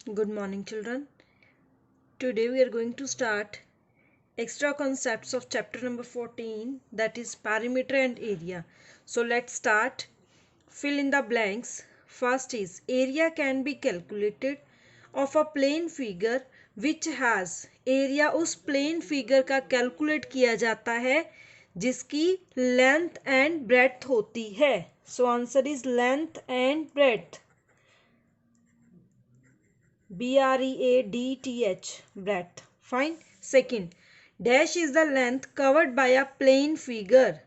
Good morning, children. Today we are going to start extra concepts of chapter number 14, that is perimeter and area. So let's start. Fill in the blanks. First is area can be calculated of a plane figure which has area उस plane figure का calculate किया जाता है जिसकी length and breadth होती है. So answer is length and breadth. breadth, breadth. Fine. Second, dash is the length covered by a plane figure.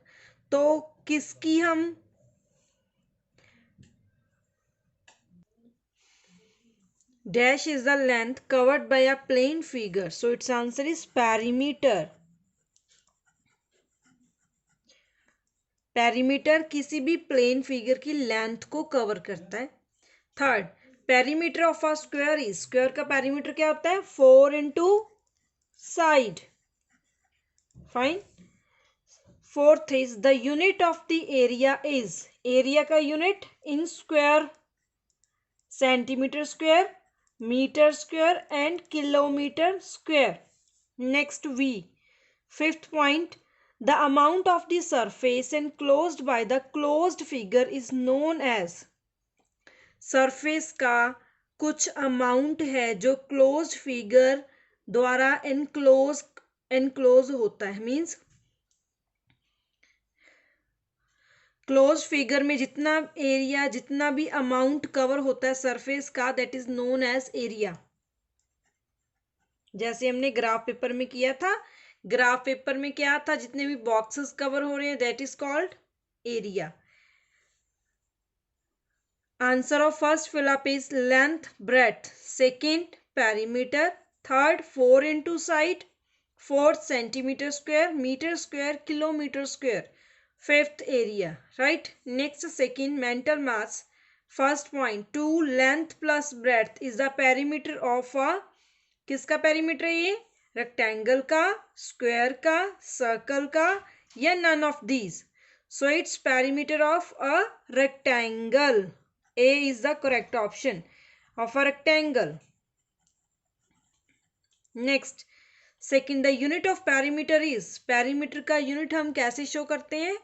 तो किसकी हम dash is the length covered by a plane figure. So its answer is perimeter. Perimeter किसी भी plane figure की length को cover करता है. Third, perimeter of a square is, square का perimeter क्या होता है? 4 into side. Fine. Fourth is the unit of the area is, area का unit in square, centimeter square, meter square and kilometer square. Next V. Fifth point, the amount of the surface enclosed by the closed figure is known as, surface का कुछ amount है जो closed figure द्वारा enclose होता है, means close figure में जितना area, जितना भी अमाउंट कवर होता है सरफेस का, that is known as area. जैसे हमने ग्राफ पेपर में किया था, ग्राफ पेपर में क्या था, जितने भी बॉक्सेस कवर हो रहे हैं that is called area. Answer of first fill up is length breadth, second perimeter, third 4 into side, fourth centimetre square, metre square, kilometre square, fifth area. Right. Next, second, mental mass. First point, 2 length plus breadth is the perimeter of a, किसका perimeter है ये? rectangle का, square का, circle का, या none of these. So it's perimeter of a rectangle. A is the correct option of a rectangle. Next, second, the unit of perimeter is, perimeter का unit हम कैसे show करते हैं?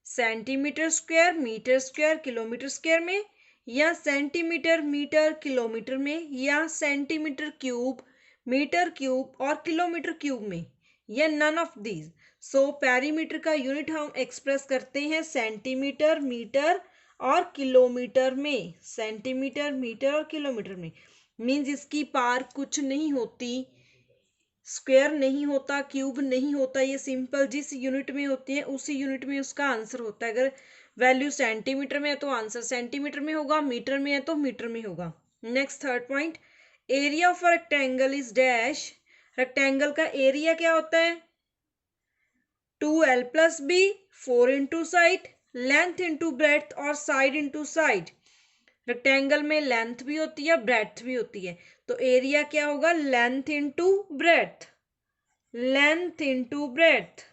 Centimetre square, metre square, kilometre square में, या centimetre, metre, kilometre में, या centimetre cube, metre cube और किलोमीटर क्यूब में, या none of these. So perimeter का यूनिट हम एक्सप्रेस करते हैं सेंटीमीटर, मीटर और किलोमीटर में. सेंटीमीटर, मीटर और किलोमीटर में मीन्स इसकी पार कुछ नहीं होती, स्क्वायर नहीं होता, क्यूब नहीं होता, ये सिंपल जिस यूनिट में होती है उसी यूनिट में उसका आंसर होता है. अगर वैल्यू सेंटीमीटर में है तो आंसर सेंटीमीटर में होगा, मीटर में है तो मीटर में होगा. Next third point, area of rectangle is dash. Rectangle का एरिया क्या होता है? 2l plus b, 4 into side, length into breadth और साइड इंटू साइड. रेक्टेंगल में लेंथ भी होती है, ब्रेड्थ भी होती है, तो एरिया क्या होगा? Length into breadth, length into breadth.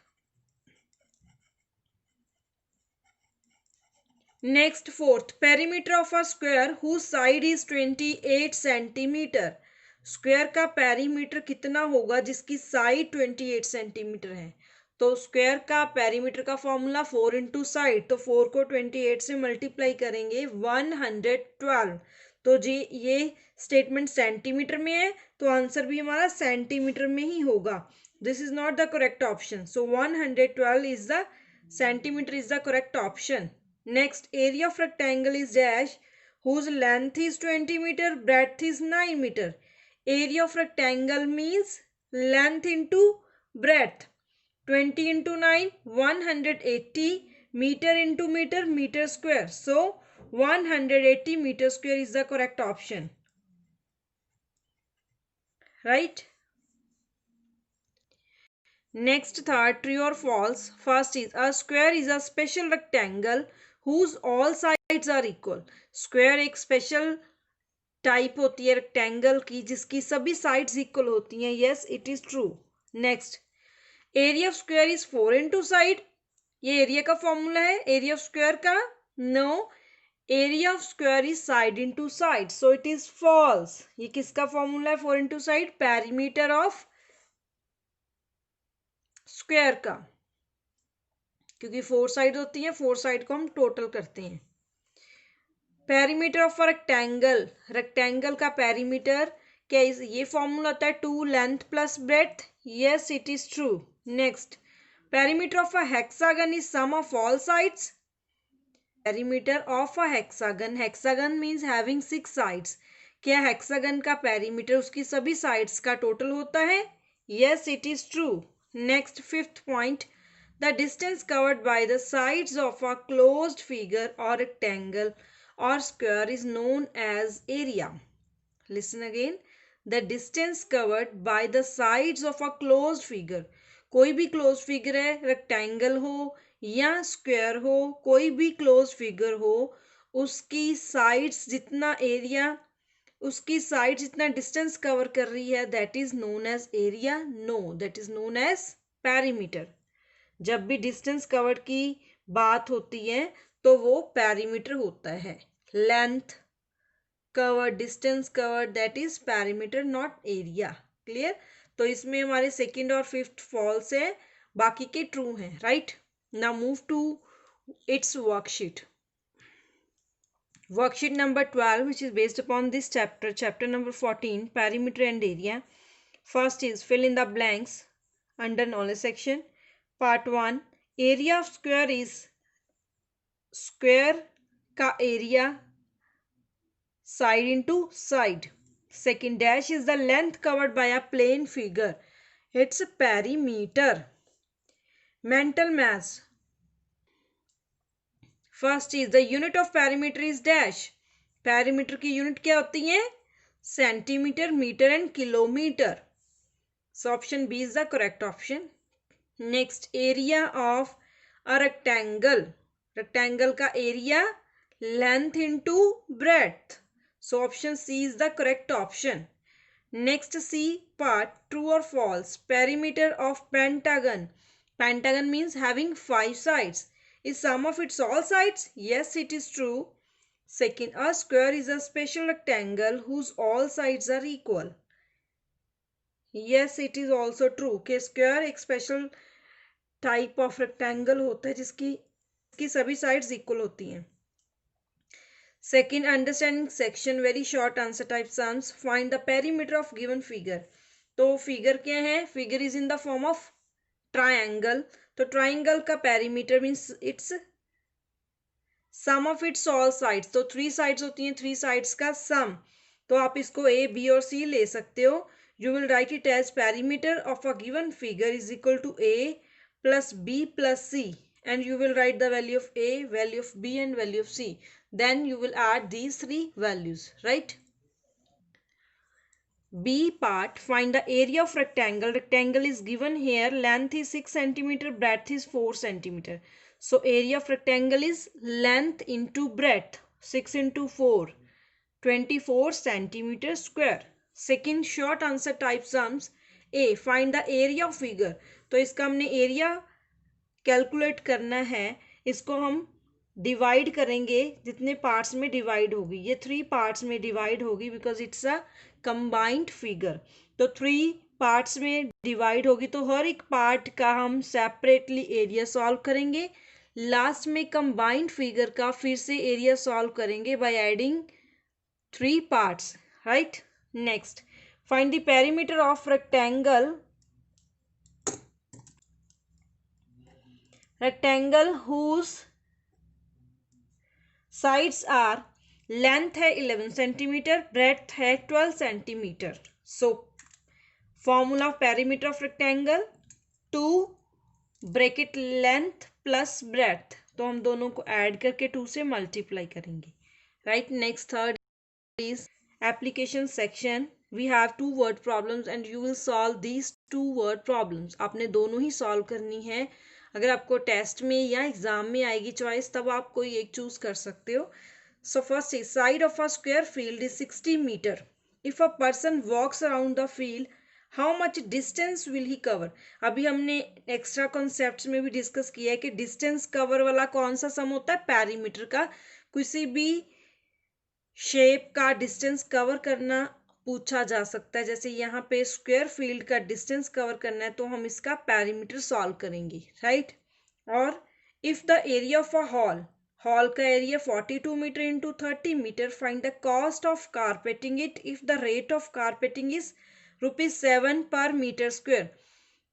Next fourth, perimeter of a square whose side is 28 centimetre. Square का पेरीमीटर कितना होगा जिसकी साइड 28 सेंटीमीटर है? तो स्क्वायर का पेरीमीटर का फॉर्मूला 4 इंटू साइड, तो 4 को 28 से मल्टीप्लाई करेंगे 112. तो जी ये स्टेटमेंट सेंटीमीटर में है तो आंसर भी हमारा सेंटीमीटर में ही होगा. This is not the correct option. So 112 is the, centimetre is the correct option. Next, area of rectangle is dash whose length is 20 meter, breadth is 9 meter. Area of rectangle means length into breadth. 20 into 9, 180 meter into meter, meter square. So 180 meter square is the correct option. Right? Next, third, true or false. First is, a square is a special rectangle whose all sides are equal. Square एक special type होती है rectangle की जिसकी सभी sides equal होती हैं. Yes, it is true. Next, area of square is 4 into side. ये area का फॉर्मूला है एरिया ऑफ स्क्वायर का? No, area of square is side into side, so it is false. ये किसका फॉर्मूला है 4 into side? Perimeter of square का, क्योंकि 4 side होती है, 4 साइड को हम टोटल करते हैं। पेरीमीटर ऑफ रेक्टेंगल, रेक्टेंगल का पेरीमीटर क्या इस ये फॉर्मूला होता है 2 length plus breadth. Yes it is true. Next, perimeter of a hexagon is sum of all sides. Perimeter of a hexagon, hexagon means having 6 sides. क्या hexagon का perimeter उसकी सभी साइड्स का टोटल होता है? Yes it is true. Next, fifth point, the distance covered by the sides of a closed figure or rectangle or square is known as area. Listen again. The distance covered by the sides of a closed figure. कोई भी closed figure है, rectangle हो या square हो, कोई भी closed figure हो, उसकी sides जितना area, उसकी sides जितना distance cover कर रही है, that is known as area. No, that is known as perimeter. जब भी डिस्टेंस कवर्ड की बात होती है तो वो पेरीमीटर होता है। Length covered, distance covered, that is perimeter not area. Clear? तो इसमें हमारे सेकंड और फिफ्थ फॉल्स है, बाकी के ट्रू हैं। Right, now move to its worksheet. Worksheet number 12 which is based upon this chapter number 14, perimeter and area. First is fill in the blanks under knowledge section. Part 1, area of square is, square का area side into side. Second, dash is the length covered by a plane figure, its perimeter. Mental maths, first is the unit of perimeter is dash. Perimeter की unit क्या होती है? Centimetre, metre and kilometre. So option B is the correct option. Next, area of a rectangle, rectangle का area length into breadth, so option C is the correct option. Next, C part, true और false, perimeter of pentagon, pentagon means having 5 sides, is sum of its all sides? Yes it is true. Second, a square is a special rectangle whose all sides are equal. Yes it is also true कि square एक special type of rectangle होता है जिसकी सभी sides equal होती हैं। Second, understanding section, very short answer type sums, find the perimeter of given figure. तो figure क्या है? Figure is in the form of triangle, तो ट्रायंगल का perimeter means its sum of its all sides, तो 3 sides होती हैं, 3 sides का सम, तो आप इसको ए, बी और सी ले सकते हो। You will write it as perimeter of a given figure is equal to a plus b plus c, and you will write the value of a, value of b and value of c, then you will add these 3 values. Right? B part, find the area of rectangle. Rectangle is given here, length is 6 centimeter, breadth is 4 centimeter. So area of rectangle is length into breadth, 6 into 4, 24 centimeter square. Second short answer type sums, A, find the area of figure. तो इसका हमने area calculate करना है, इसको हम divide करेंगे, जितने parts में डिवाइड होगी, ये 3 पार्ट्स में डिवाइड होगी because it's a combined figure. तो 3 पार्ट्स में डिवाइड होगी तो हर एक पार्ट का हम सेपरेटली एरिया सॉल्व करेंगे, लास्ट में कंबाइंड फिगर का फिर से एरिया सॉल्व करेंगे by adding 3 parts. Right? Next, find the perimeter of rectangle, rectangle whose sides are, length है 11 centimeter, breadth है 12 centimeter. So formula of perimeter of rectangle, 2 bracket length plus breadth, तो हम दोनों को ऐड करके 2 से multiply करेंगे। Right? Next, third is application section. We have 2 word problems and you will solve these 2 word problems. आपने दोनों ही सॉल्व करनी है। अगर आपको टेस्ट में या एग्जाम में आएगी चॉइस तब आप कोई एक चूज कर सकते हो। So first is, side of a square field is 60 metre. If a person walks around the field, how much distance will he cover. अभी हमने एक्स्ट्रा कॉन्सेप्ट्स में भी डिस्कस किया है कि डिस्टेंस कवर वाला कौन सा सम होता है? पेरीमीटर का। किसी भी शेप का डिस्टेंस कवर करना पूछा जा सकता है। जैसे यहाँ पे स्क्वायर फील्ड का डिस्टेंस कवर करना है तो हम इसका पेरीमीटर सॉल्व करेंगे, राइट। और if the area of a hall, hall का area 42 metre into 30 metre, find the cost of carpeting it if the rate of carpeting is ₹7 per metre square.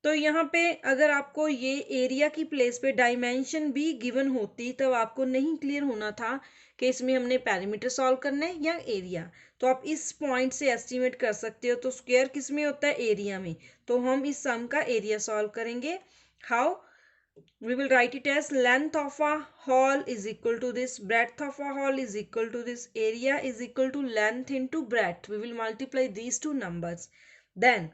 तो यहाँ पे अगर आपको ये एरिया की प्लेस पे डायमेंशन भी गिवन होती तब आपको नहीं क्लियर होना था कि इसमें हमने पेरीमीटर सॉल्व करना है या एरिया। तो आप इस पॉइंट से एस्टिमेट कर सकते हो। तो स्क्वायर किस में होता है? एरिया में। तो हम इस सम का एरिया सॉल्व करेंगे। How? we will write it as length of a hall is equal to this, breadth of a hall is equal to this, area is equal to length into breadth. We will multiply these two numbers. Then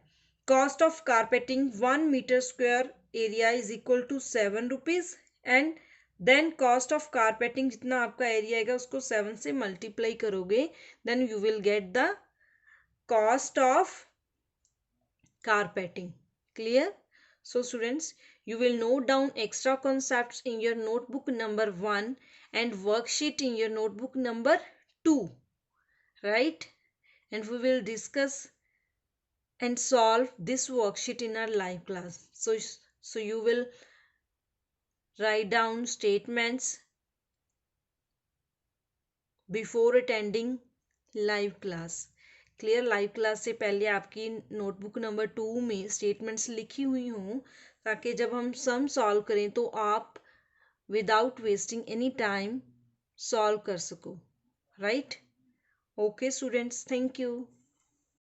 cost of carpeting 1 meter square area is equal to 7 rupees, and then cost of carpeting जितना आपका area आएगा उसको 7 से multiply करोगे, then you will get the cost of carpeting. Clear? So students, you will note down extra concepts in your notebook number 1 and worksheet in your notebook number 2, right? And we will discuss and solve this worksheet in our live class. So you will write down statements before attending live class. Clear? Live class से पहले आपकी notebook number 2 में statements लिखी हुई हों ताकि जब हम सम सॉल्व करें तो आप without wasting any time solve कर सको, right? Okay students, thank you.